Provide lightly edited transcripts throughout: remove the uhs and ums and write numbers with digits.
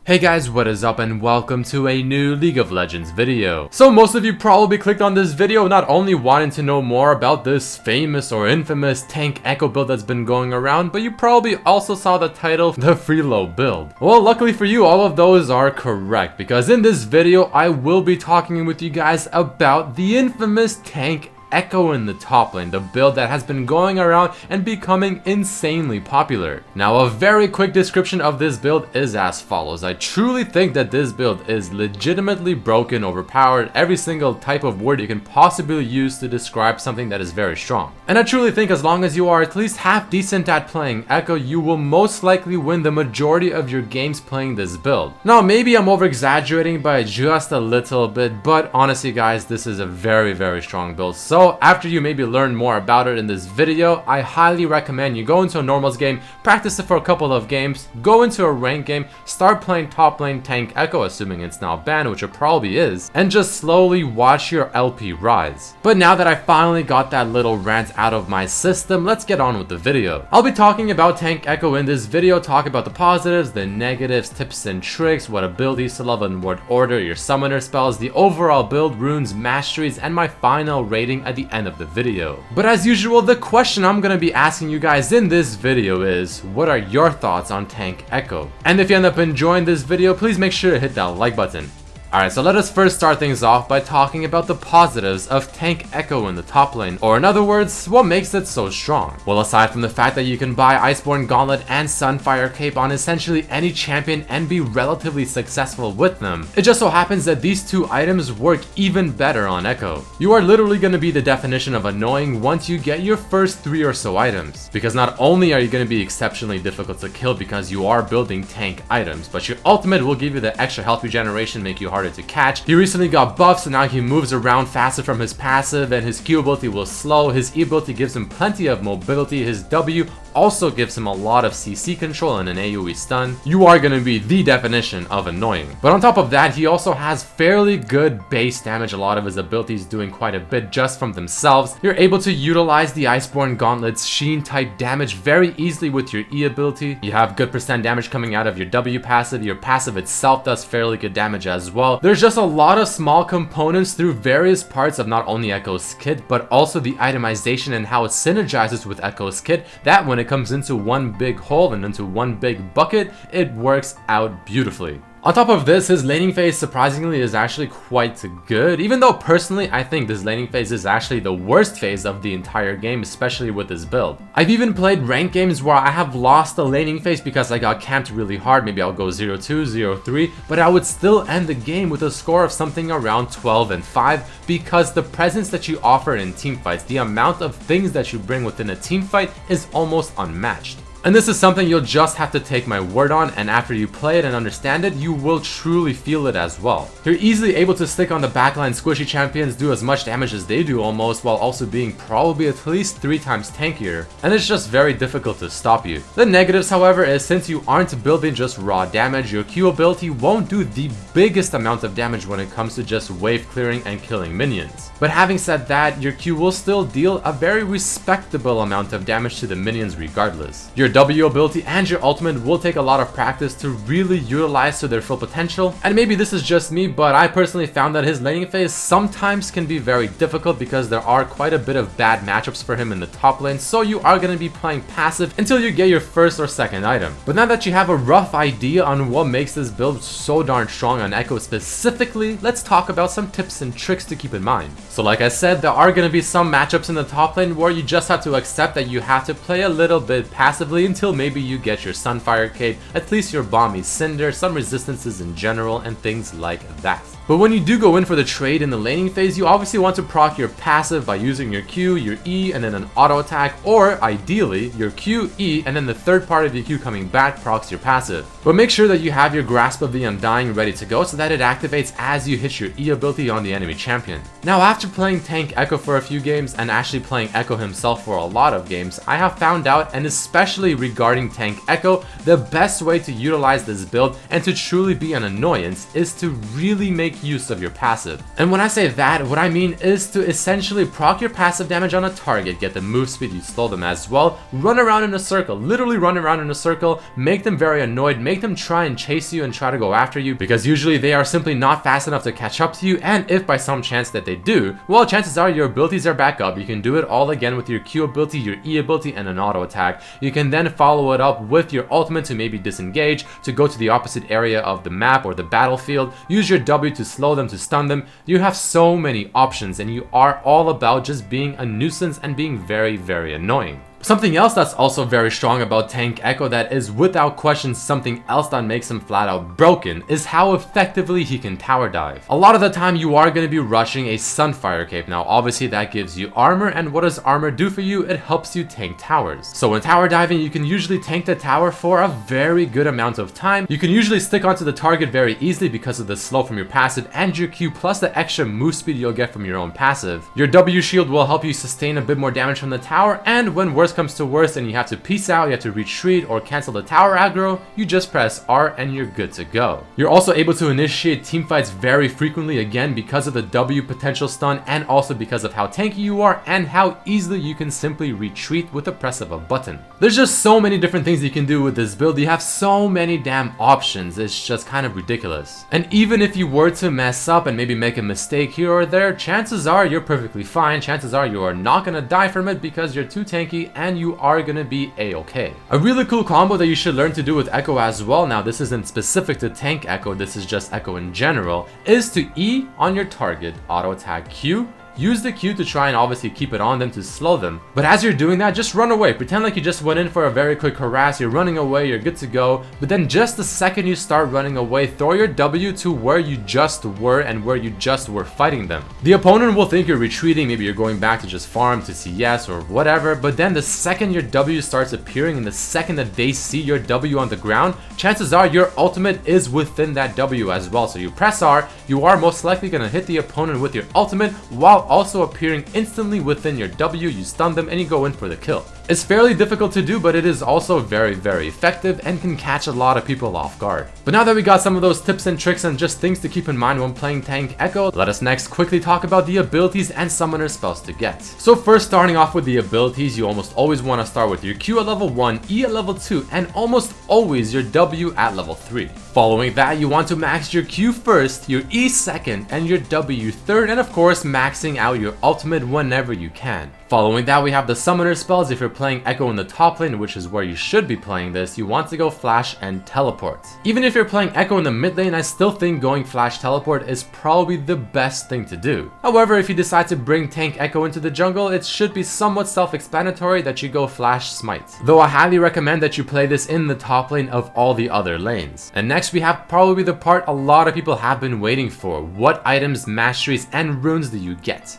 Hey guys, what is up and welcome to a new League of Legends video. So most of you probably clicked on this video not only wanting to know more about this famous or infamous tank Ekko build that's been going around, but you probably also saw the title, the Freelo build. Well, luckily for you, all of those are correct, because in this video, I will be talking with you guys about the infamous tank Ekko in the top lane, the build that has been going around and becoming insanely popular. Now, a very quick description of this build is as follows. I truly think that this build is legitimately broken, overpowered, every single type of word you can possibly use to describe something that is very strong. And I truly think as long as you are at least half decent at playing Ekko, you will most likely win the majority of your games playing this build. Now, maybe I'm over exaggerating by just a little bit, but honestly guys, this is a very strong build. So after you maybe learn more about it in this video, I highly recommend you go into a normals game, practice it for a couple of games, go into a ranked game, start playing top lane tank Ekko, assuming it's not banned, which it probably is, and just slowly watch your LP rise. But now that I finally got that little rant out of my system, let's get on with the video. I'll be talking about tank Ekko in this video, talk about the positives, the negatives, tips and tricks, what abilities to level in what order, your summoner spells, the overall build, runes, masteries, and my final rating at the end of the video. But as usual, the question I'm gonna be asking you guys in this video is, what are your thoughts on tank Ekko? And if you end up enjoying this video, please make sure to hit that like button. Alright, so let us first start things off by talking about the positives of tank Ekko in the top lane, or in other words, what makes it so strong. Well, aside from the fact that you can buy Iceborne Gauntlet and Sunfire Cape on essentially any champion and be relatively successful with them, it just so happens that these two items work even better on Ekko. You are literally going to be the definition of annoying once you get your first 3 or so items, because not only are you going to be exceptionally difficult to kill because you are building tank items, but your ultimate will give you the extra health regeneration, make you harder to catch. He recently got buffed, so now he moves around faster from his passive, and his Q ability will slow. His E ability gives him plenty of mobility. His W also gives him a lot of CC control and an AoE stun. You are going to be the definition of annoying. But on top of that, he also has fairly good base damage. A lot of his abilities doing quite a bit just from themselves. You're able to utilize the Iceborne Gauntlet's Sheen type damage very easily with your E ability. You have good percent damage coming out of your W passive. Your passive itself does fairly good damage as well. There's just a lot of small components through various parts of not only Ekko's kit, but also the itemization and how it synergizes with Ekko's kit, that when it comes into one big hole and into one big bucket, it works out beautifully. On top of this, his laning phase surprisingly is actually quite good, even though personally I think this laning phase is actually the worst phase of the entire game, especially with this build. I've even played ranked games where I have lost the laning phase because I got camped really hard. Maybe I'll go 0-2, 0-3, but I would still end the game with a score of something around 12 and 5 because the presence that you offer in teamfights, the amount of things that you bring within a teamfight is almost unmatched. And this is something you'll just have to take my word on, and after you play it and understand it, you will truly feel it as well. You're easily able to stick on the backline squishy champions, do as much damage as they do almost, while also being probably at least 3 times tankier, and it's just very difficult to stop you. The negatives, however, is since you aren't building just raw damage, your Q ability won't do the biggest amount of damage when it comes to just wave clearing and killing minions. But having said that, your Q will still deal a very respectable amount of damage to the minions regardless. Your W ability and your ultimate will take a lot of practice to really utilize to their full potential, and maybe this is just me, but I personally found that his laning phase sometimes can be very difficult because there are quite a bit of bad matchups for him in the top lane, so you are going to be playing passive until you get your first or second item. But now that you have a rough idea on what makes this build so darn strong on Ekko specifically, let's talk about some tips and tricks to keep in mind. So like I said, there are going to be some matchups in the top lane where you just have to accept that you have to play a little bit passively until maybe you get your Sunfire Cape, at least your Balmy Cinder, some resistances in general, and things like that. But when you do go in for the trade in the laning phase, you obviously want to proc your passive by using your Q, your E, and then an auto attack, or ideally, your Q, E, and then the third part of your Q coming back procs your passive. But make sure that you have your Grasp of the Undying ready to go so that it activates as you hit your E ability on the enemy champion. Now, after playing tank Ekko for a few games, and actually playing Ekko himself for a lot of games, I have found out, and especially regarding tank Ekko, the best way to utilize this build and to truly be an annoyance is to really make make use of your passive. And when I say that, what I mean is to essentially proc your passive damage on a target, get the move speed, you slow them as well, run around in a circle, literally run around in a circle, make them very annoyed, make them try and chase you and try to go after you, because usually they are simply not fast enough to catch up to you, and if by some chance that they do, well, chances are your abilities are back up. You can do it all again with your Q ability, your E ability, and an auto attack. You can then follow it up with your ultimate to maybe disengage, to go to the opposite area of the map or the battlefield, use your W to slow them, to stun them. You have so many options, and you are all about just being a nuisance and being very, very annoying. Something else that's also very strong about Tank Ekko, that is without question something else that makes him flat out broken, is how effectively he can tower dive. A lot of the time you are going to be rushing a Sunfire Cape. Now obviously that gives you armor, and what does armor do for you? It helps you tank towers. So when tower diving, you can usually tank the tower for a very good amount of time. You can usually stick onto the target very easily because of the slow from your passive and your Q, plus the extra move speed you'll get from your own passive. Your W shield will help you sustain a bit more damage from the tower, and when worse comes to worse and you have to peace out, you have to retreat or cancel the tower aggro, you just press R and you're good to go. You're also able to initiate team fights very frequently, again because of the W potential stun, and also because of how tanky you are and how easily you can simply retreat with the press of a button. There's just so many different things you can do with this build. You have so many damn options, it's just kind of ridiculous. And even if you were to mess up and maybe make a mistake here or there, chances are you're perfectly fine. Chances are you are not gonna die from it because you're too tanky and you are gonna be a-okay. A really cool combo that you should learn to do with Ekko as well, now this isn't specific to Tank Ekko, this is just Ekko in general, is to E on your target, auto attack Q, use the Q to try and obviously keep it on them to slow them. But as you're doing that, just run away. Pretend like you just went in for a very quick harass, you're running away, you're good to go. But then just the second you start running away, throw your W to where you just were and where you just were fighting them. The opponent will think you're retreating, maybe you're going back to just farm to CS or whatever, but then the second your W starts appearing and the second that they see your W on the ground, chances are your ultimate is within that W as well. So you press R, you are most likely going to hit the opponent with your ultimate while also appearing instantly within your W, you stun them and you go in for the kill. It's fairly difficult to do, but it is also very, very effective and can catch a lot of people off guard. But now that we got some of those tips and tricks and just things to keep in mind when playing Tank Ekko, let us next quickly talk about the abilities and summoner spells to get. So first, starting off with the abilities, you almost always want to start with your Q at level 1, E at level 2, and almost always your W at level 3. Following that, you want to max your Q first, your E second, and your W third, and of course maxing out your ultimate whenever you can. Following that, we have the summoner spells. If you're playing Ekko in the top lane, which is where you should be playing this, you want to go flash and teleport. Even if you're playing Ekko in the mid lane, I still think going flash teleport is probably the best thing to do. However, if you decide to bring Tank Ekko into the jungle, it should be somewhat self-explanatory that you go flash smite. Though I highly recommend that you play this in the top lane of all the other lanes. And next we have probably the part a lot of people have been waiting for. What items, masteries, and runes do you get?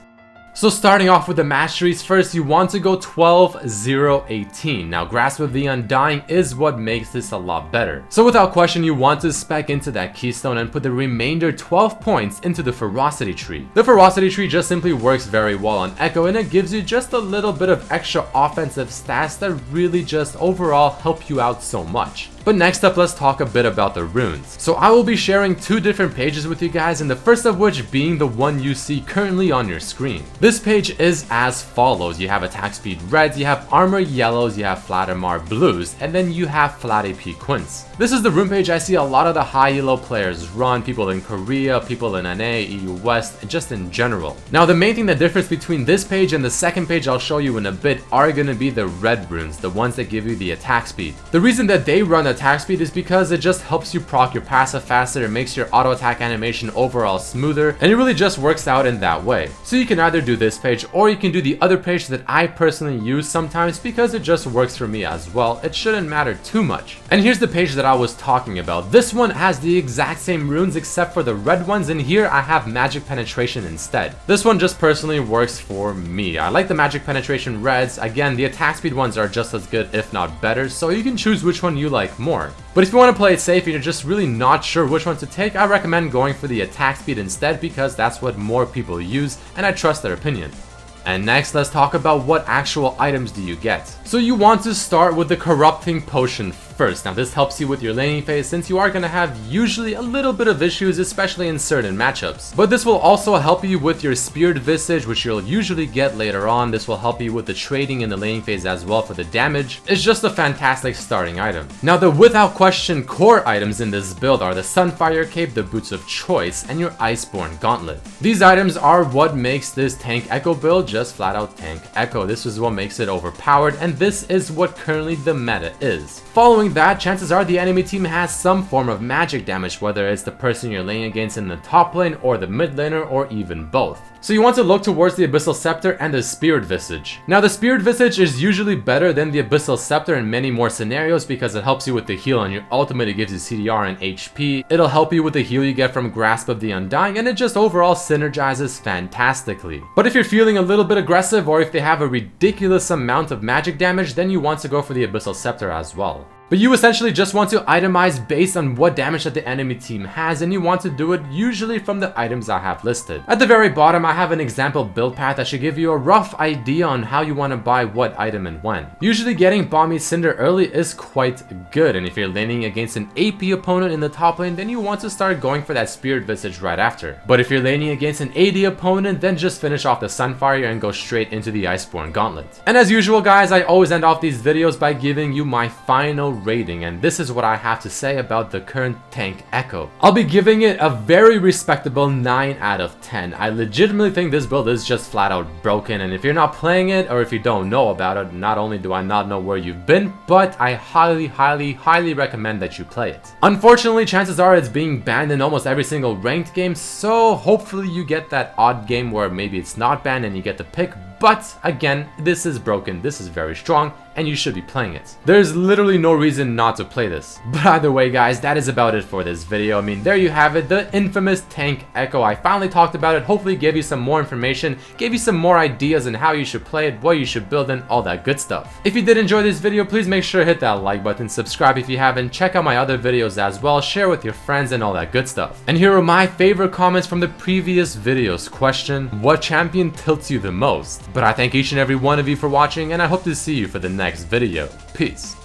So starting off with the masteries, first you want to go 12-0-18. Now Grasp of the Undying is what makes this a lot better. So without question, you want to spec into that keystone and put the remainder 12 points into the ferocity tree. The ferocity tree just simply works very well on Ekko, and it gives you just a little bit of extra offensive stats that really just overall help you out so much. But next up, let's talk a bit about the runes. So I will be sharing two different pages with you guys, and the first of which being the one you see currently on your screen. This page is as follows. You have attack speed reds, you have armor yellows, you have flat MR blues, and then you have flat AP quints. This is the rune page I see a lot of the high elo players run, people in Korea, people in NA, EU West, and just in general. Now the main thing that differs between this page and the second page I'll show you in a bit are going to be the red runes, the ones that give you the attack speed. The reason that they run attack speed is because it just helps you proc your passive faster, it makes your auto attack animation overall smoother, and it really just works out in that way. So you can either do this page or you can do the other page that I personally use sometimes because it just works for me as well. It shouldn't matter too much. And here's the page that I was talking about. This one has the exact same runes except for the red ones, and here I have magic penetration instead. This one just personally works for me. I like the magic penetration reds. Again, the attack speed ones are just as good if not better, so you can choose which one you like more. But if you want to play it safe and you're just really not sure which one to take, I recommend going for the attack speed instead because that's what more people use and I trust their opinion. And next, let's talk about what actual items do you get. So you want to start with the corrupting potion first. Now this helps you with your laning phase since you are going to have usually a little bit of issues, especially in certain matchups. But this will also help you with your Speared Visage, which you'll usually get later on. This will help you with the trading in the laning phase as well for the damage. It's just a fantastic starting item. Now the without question core items in this build are the Sunfire Cape, the Boots of Choice, and your Iceborne Gauntlet. These items are what makes this tank Ekko build just flat out tank Ekko. This is what makes it overpowered, and this is what currently the meta is. Following that, chances are the enemy team has some form of magic damage, whether it's the person you're laying against in the top lane or the mid laner or even both. So you want to look towards the Abyssal Scepter and the Speared Visage. Now the Speared Visage is usually better than the Abyssal Scepter in many more scenarios because it helps you with the heal on your ultimate, it gives you CDR and HP, it'll help you with the heal you get from Grasp of the Undying, and it just overall synergizes fantastically. But if you're feeling a little bit aggressive or if they have a ridiculous amount of magic damage, then you want to go for the Abyssal Scepter as well. But you essentially just want to itemize based on what damage that the enemy team has, and you want to do it usually from the items I have listed. At the very bottom I have an example build path that should give you a rough idea on how you want to buy what item and when. Usually getting Balmy Cinder early is quite good, and if you're laning against an AP opponent in the top lane, then you want to start going for that Speared Visage right after. But if you're laning against an AD opponent, then just finish off the Sunfire and go straight into the Iceborne Gauntlet. And as usual guys, I always end off these videos by giving you my final rating, and this is what I have to say about the current tank Ekko. I'll be giving it a very respectable 9 out of 10. I legitimately think this build is just flat out broken, and if you're not playing it or if you don't know about it, not only do I not know where you've been, but I highly recommend that you play it. Unfortunately, chances are it's being banned in almost every single ranked game, so hopefully you get that odd game where maybe it's not banned and you get the pick. But again, this is broken, this is very strong, and you should be playing it. There's literally no reason not to play this. But either way guys, that is about it for this video. I mean, there you have it, the infamous tank Ekko. I finally talked about it, hopefully gave you some more information, gave you some more ideas on how you should play it, what you should build, and all that good stuff. If you did enjoy this video, please make sure to hit that like button, subscribe if you haven't, check out my other videos as well, share with your friends and all that good stuff. And here are my favorite comments from the previous videos. Question: what champion tilts you the most? But I thank each and every one of you for watching, and I hope to see you for the next video. Peace.